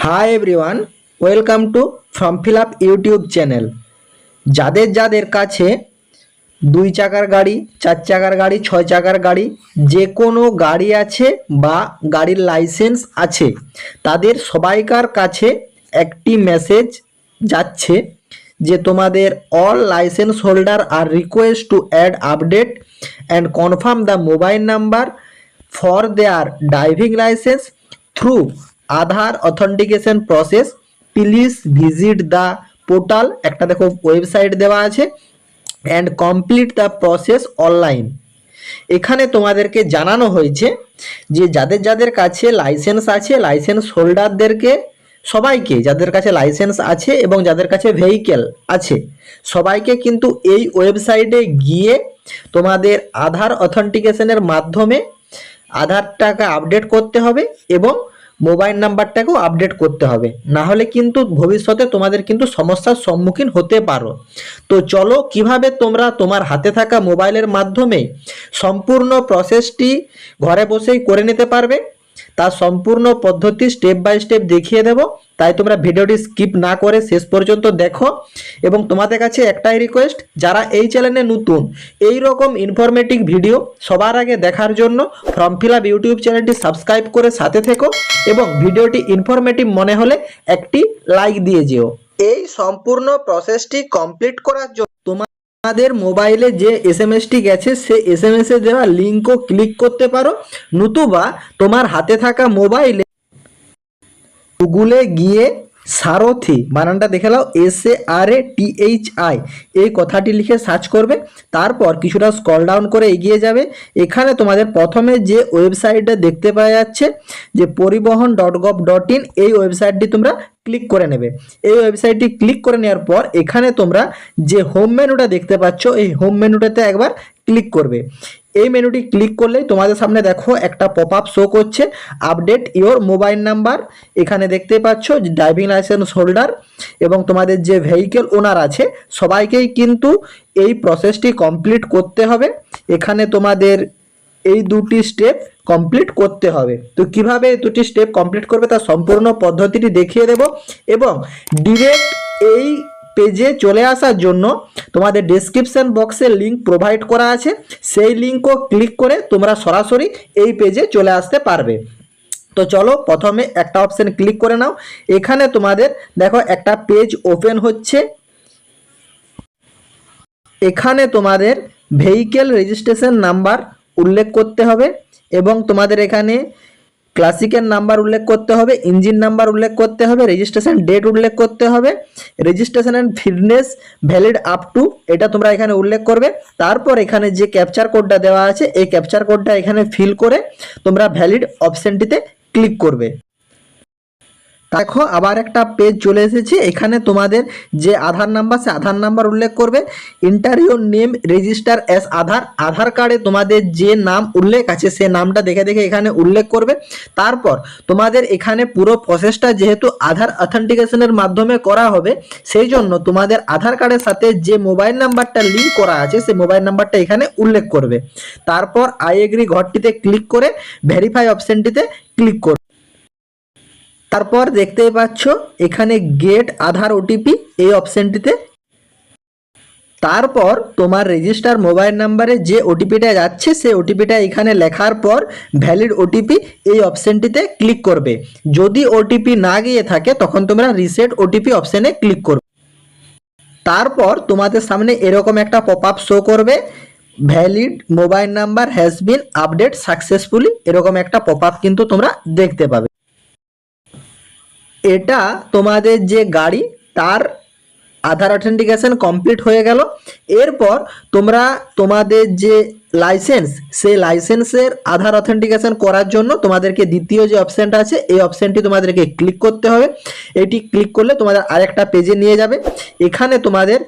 Hi everyone, welcome to form fill up YouTube channel. যাদের যাদের কাছে 2 চাকার গাড়ি, 4 চাকার গাড়ি, 6 চাকার গাড়ি, যে কোনো গাড়ি আছে বা গাড়ির লাইসেন্স আছে, তাদের সবাইকার কাছে একটি মেসেজ যাচ্ছে যে তোমাদের অল লাইসেন্স হোল্ডার আর request to add update and confirm the mobile number for their driving licence through Aadhaar authentication process. Please visit the portal, একটা দেখো ওয়েবসাইট দেওয়া আছে, and complete the process online. এখানে তোমাদেরকে জানানো হয়েছে যে যাদের যাদের কাছে লাইসেন্স আছে, লাইসেন্স হোল্ডারদেরকে সবাইকে, যাদের কাছে লাইসেন্স আছে এবং যাদের কাছে ভেহিকেল আছে, সবাইকে কিন্তু এই ওয়েবসাইটে গিয়ে তোমাদের আধার অথেন্টিকেশনের মাধ্যমে আধারটাকে আপডেট করতে হবে এবং মোবাইল নাম্বারটাকেও আপডেট করতে হবে, না হলে কিন্তু ভবিষ্যতে তোমাদের কিন্তু সমস্যার সম্মুখীন হতে পারো। তো চলো কিভাবে তোমরা তোমার হাতে থাকা মোবাইলের মাধ্যমে সম্পূর্ণ প্রসেসটি ঘরে বসেই করে নিতে পারবে, তার সম্পূর্ণ পদ্ধতি স্টেপ বাই স্টেপ দেখিয়ে দেব। তাই তোমরা ভিডিওটি স্কিপ না করে শেষ পর্যন্ত দেখো। এবং তোমাদের কাছে একটাই রিকোয়েস্ট, যারা এই চ্যানেলে নতুন, এই রকম ইনফরমেটিভ ভিডিও সবার আগে দেখার জন্য ফর্ম ফিল আপ ইউটিউব চ্যানেলটি সাবস্ক্রাইব করে সাথে থেকো এবং ভিডিওটি ইনফরমেটিভ মনে হলে একটি লাইক দিয়ে যেও। এই সম্পূর্ণ প্রসেসটি কমপ্লিট করার জন্য তোমাদের মোবাইলে যে এসএমএসটি গেছে সে এসএমএসে দেওয়া লিঙ্কও ক্লিক করতে পারো, নতুবা তোমার হাতে থাকা মোবাইলে গুগলে গিয়ে সারথি, বানানটা দেখে নাও, SARATHI, এই কথাটি লিখে সার্চ করবে। তারপর কিছুটা স্ক্রল ডাউন করে এগিয়ে যাবে। এখানে তোমাদের প্রথমে যে ওয়েবসাইটটা দেখতে পাওয়া যাচ্ছে যে পরিবহন.gov.in, এই ওয়েবসাইটটি তোমরা ক্লিক করে নেবে। এই ওয়েবসাইটটি ক্লিক করে নেওয়ার পর এখানে তোমরা যে হোম মেনুটা দেখতে পাচ্ছ, এই হোম মেনুটাতে একবার ক্লিক করবে। এই মেনুটি ক্লিক করলেই তোমাদের সামনে দেখো একটা পপ আপ শো করছে, আপডেট ইওর মোবাইল নাম্বার। এখানে দেখতে পাচ্ছ যে ড্রাইভিং লাইসেন্স হোল্ডার এবং তোমাদের যে ভেহিকেল ওনার আছে সবাইকেই কিন্তু এই প্রসেসটি কমপ্লিট করতে হবে। এখানে তোমাদের এই দুটি স্টেপ কমপ্লিট করতে হবে। তো কিভাবে এই দুটি স্টেপ কমপ্লিট করবে তার সম্পূর্ণ পদ্ধতিটি দেখিয়ে দেব। এবং ডিরেক্ট এই পেজে চলে আসার জন্য তোমাদের ডেসক্রিপশন বক্সে লিঙ্ক প্রোভাইড করা আছে, সেই লিঙ্কও ক্লিক করে তোমরা সরাসরি এই পেজে চলে আসতে পারবে। তো চলো প্রথমে একটা অপশন ক্লিক করে নাও। এখানে তোমাদের দেখো একটা পেজ ওপেন হচ্ছে। এখানে তোমাদের ভেহিকেল রেজিস্ট্রেশন নাম্বার উল্লেখ করতে হবে এবং তোমাদের এখানে ক্লাসিকের নাম্বার উল্লেখ করতে হবে, ইঞ্জিন নাম্বার উল্লেখ করতে হবে, রেজিস্ট্রেশন ডেট উল্লেখ করতে হবে, registration and fitness valid up to, এটা তোমরা এখানে উল্লেখ করবে। তারপর এখানে যে ক্যাপচার কোডটা দেওয়া আছে এই ক্যাপচার কোডটা এখানে ফিল করে তোমরা ভ্যালিড অপশনটিতে ক্লিক করবে। দেখো আবার একটা পেজ চলে এসেছে। এখানে তোমাদের যে আধার নাম্বার সে আধার নাম্বার উল্লেখ করবে, enter your name register as Aadhaar, Aadhaar কার্ডে তোমাদের যে নাম উল্লেখ আছে সে নামটা দেখে দেখে এখানে উল্লেখ করবে। তারপর তোমাদের এখানে পুরো প্রসেসটা যেহেতু আধার অথেন্টিকেশনের মাধ্যমে করা হবে, সেই জন্য তোমাদের আধার কার্ডের সাথে যে মোবাইল নাম্বারটা লিঙ্ক করা আছে সেই মোবাইল নাম্বারটা এখানে উল্লেখ করবে। তারপর আই এগ্রি ঘরটিতে ক্লিক করে ভেরিফাই অপশনটিতে ক্লিক করবে। তারপর দেখতেই পাচ্ছ এখানে গেট আধার ওটিপি, এই অপশনটিতে। তারপর তোমার রেজিস্টার মোবাইল নাম্বারে যে ওটিপিটা যাচ্ছে সেই ওটিপিটা এখানে লেখার পর ভ্যালিড ওটিপি, এই অপশনটিতে ক্লিক করবে। যদি ওটিপি না গিয়ে থাকে তখন তোমরা রিসেট ওটিপি অপশনে ক্লিক করবে। তারপর তোমাদের সামনে এরকম একটা পপ আপ শো করবে, valid mobile number has been update successfully, এরকম একটা পপ আপ কিন্তু তোমরা দেখতে পাবে। এটা তোমাদের যে গাড়ি তার আধার অথেন্টিকেশন কমপ্লিট হয়ে গেল। এরপর তোমরা তোমাদের যে লাইসেন্স সেই লাইসেন্সের আধার অথেন্টিকেশন করার জন্য তোমাদেরকে দ্বিতীয় যে অপশানটা আছে এই অপশানটি তোমাদেরকে ক্লিক করতে হবে। এটি ক্লিক করলে তোমাদের আরেকটা পেজে নিয়ে যাবে। এখানে তোমাদের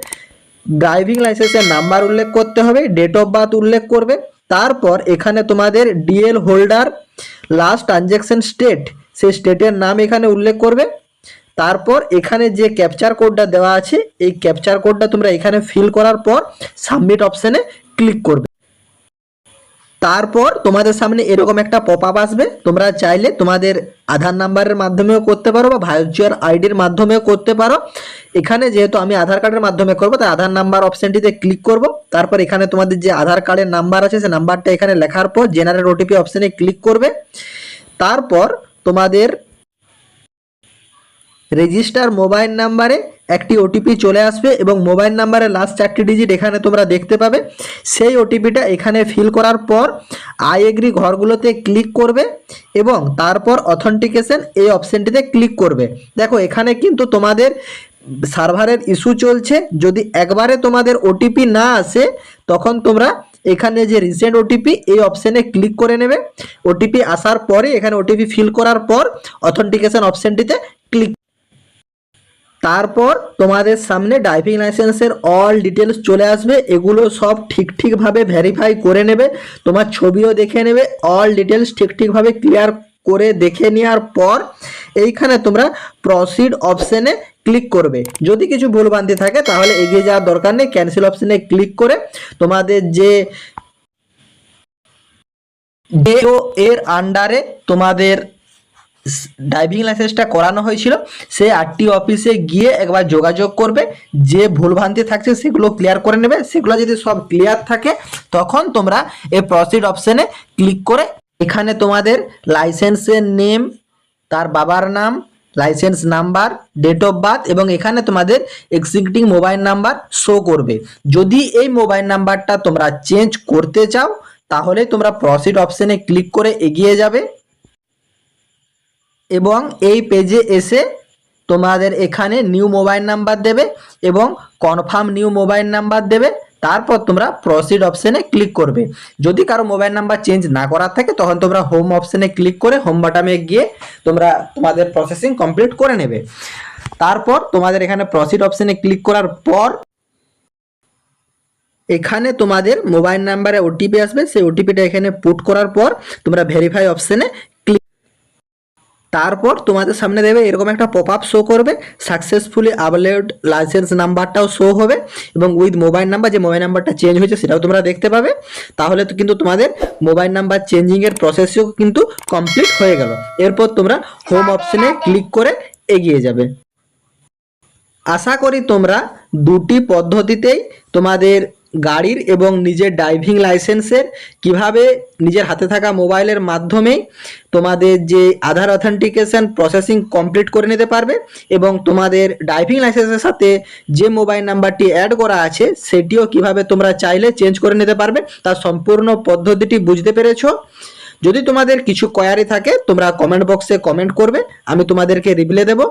ড্রাইভিং লাইসেন্সের নাম্বার উল্লেখ করতে হবে, ডেট অফ বার্থ উল্লেখ করবে। তারপর এখানে তোমাদের DL holder last transaction state, সেই স্টেটের নাম এখানে উল্লেখ করবে। তারপর এখানে যে ক্যাপচার কোডটা দেওয়া আছে এই ক্যাপচার কোডটা তোমরা এখানে ফিল করার পর সাবমিট অপশানে ক্লিক করবে। তারপর তোমাদের সামনে এরকম একটা পপ আপ আসবে, তোমরা চাইলে তোমাদের আধার নাম্বারের মাধ্যমেও করতে পারো বা ভার্চুয়াল আইডির মাধ্যমেও করতে পারো। এখানে যেহেতু আমি আধার কার্ডের মাধ্যমে করবো তাই আধার নাম্বার অপশনটিতে ক্লিক করব। তারপর এখানে তোমাদের যে আধার কার্ডের নাম্বার আছে সেই নাম্বারটা এখানে লেখার পর জেনারেট ওটিপি অপশনে ক্লিক করবে। তারপর তোমাদের রেজিস্টার মোবাইল নাম্বারে একটি ওটিপি চলে আসবে এবং মোবাইল নাম্বারের লাস্ট 4টি ডিজিট এখানে তোমরা দেখতে পাবে। সেই ওটিপিটা এখানে ফিল করার পর আই এগ্রি ঘরগুলোতে ক্লিক করবে এবং তারপর অথেন্টিকেশন এই অপশনটিতে ক্লিক করবে। দেখো এখানে কিন্তু তোমাদের সার্ভারের ইস্যু চলছে, যদি একবারে তোমাদের ওটিপি না আসে তখন তোমরা এখানে যে রিসেন্ট ওটিপি এই অপশনে ক্লিক করে নেবে। ওটিপি আসার পরে এখানে ওটিপি ফিল করার পর অথেন্টিকেশন অপশনটিতে ক্লিক, তারপর তোমাদের সামনে ড্রাইভিং লাইসেন্সের অল ডিটেলস চলে আসবে। এগুলো সব ঠিকভাবে ভেরিফাই করে নেবে, তোমার ছবিও দেখে নেবে, অল ডিটেলস ঠিকভাবে ক্লিয়ার করে দেখে নেওয়ার পর এইখানে তোমরা প্রসিড অপশনে ক্লিক করবে। যদি কিছু ভুলভ্রান্তি থাকে তাহলে এগিয়ে যাওয়ার দরকার নেই, ক্যান্সেল অপশনে ক্লিক করে তোমাদের যে এর আন্ডারে তোমাদের ড্রাইভিং লাইসেন্সটা করানো হয়েছিল সেই আরটিও অফিসে গিয়ে একবার যোগাযোগ করবে, যে ভুলভ্রান্তি থাকছে সেগুলো ক্লিয়ার করে নেবে। সেগুলো যদি সব ক্লিয়ার থাকে তখন তোমরা এই প্রসিড অপশনে ক্লিক করে এখানে তোমাদের লাইসেন্সের নেম, তার বাবার নাম, licence number, date of birth এবং এখানে তোমাদের এক্সিস্টিং মোবাইল নাম্বার শো করবে। যদি এই মোবাইল নাম্বারটা তোমরা চেঞ্জ করতে চাও তাহলে তোমরা প্রসিড অপশনে ক্লিক করে এগিয়ে যাবে এবং এই পেজে এসে তোমাদের এখানে নিউ মোবাইল নাম্বার দেবে এবং কনফার্ম নিউ মোবাইল নাম্বার দেবে। তারপর তোমরা প্রসিড অপশনে ক্লিক করবে। যদি কারো মোবাইল নাম্বার চেঞ্জ না করার থাকে তখন তোমরা হোম অপশনে ক্লিক করে হোম বাটনে গিয়ে তোমরা তোমাদের প্রসেসিং কমপ্লিট করে নেবে। তারপর তোমাদের এখানে প্রসিড অপশনে ক্লিক করার পর এখানে তোমাদের মোবাইল নাম্বারে ওটিপি আসবে, সেই ওটিপিটা এখানে পুট করার পর তোমরা ভেরিফাই অপশনে ক্লিক, তারপর তোমাদের সামনে দেবে এরকম একটা পপ আপ শো করবে, সাকসেসফুলি আপলোড লাইসেন্স নাম্বারটাও শো হবে এবং উইথ মোবাইল নাম্বার, যে মোবাইল নাম্বারটা চেঞ্জ হয়েছে সেটাও তোমরা দেখতে পাবে। তাহলে তো কিন্তু তোমাদের মোবাইল নাম্বার চেঞ্জিংয়ের প্রসেসও কিন্তু কমপ্লিট হয়ে গেল। এরপর তোমরা হোম অপশনে ক্লিক করে এগিয়ে যাবে। আশা করি তোমরা দুটি পদ্ধতিতেই তোমাদের গাড়ির এবং নিজের ড্রাইভিং লাইসেন্সের কিভাবে নিজের হাতে থাকা মোবাইলের মাধ্যমেই তোমাদের যে আধার অথেন্টিকেশন প্রসেসিং কমপ্লিট করে নিতে পারবে এবং তোমাদের ড্রাইভিং লাইসেন্সের সাথে যে মোবাইল নাম্বারটি অ্যাড করা আছে সেটিও কিভাবে তোমরা চাইলে চেঞ্জ করে নিতে পারবে, তার সম্পূর্ণ পদ্ধতিটি বুঝতে পেরেছো। যদি তোমাদের কিছু কোয়ারি থাকে তোমরা কমেন্ট বক্সে কমেন্ট করবে, আমি তোমাদেরকে রিপ্লাই দেবো।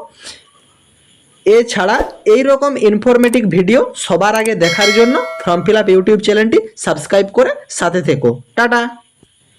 এছাড়া এইরকম ইনফরমেটিভ ভিডিও সবার আগে দেখার জন্য ফর্ম ফিল আপ ইউটিউব চ্যানেলটি সাবস্ক্রাইব করে সাথে থেকো। টাটা।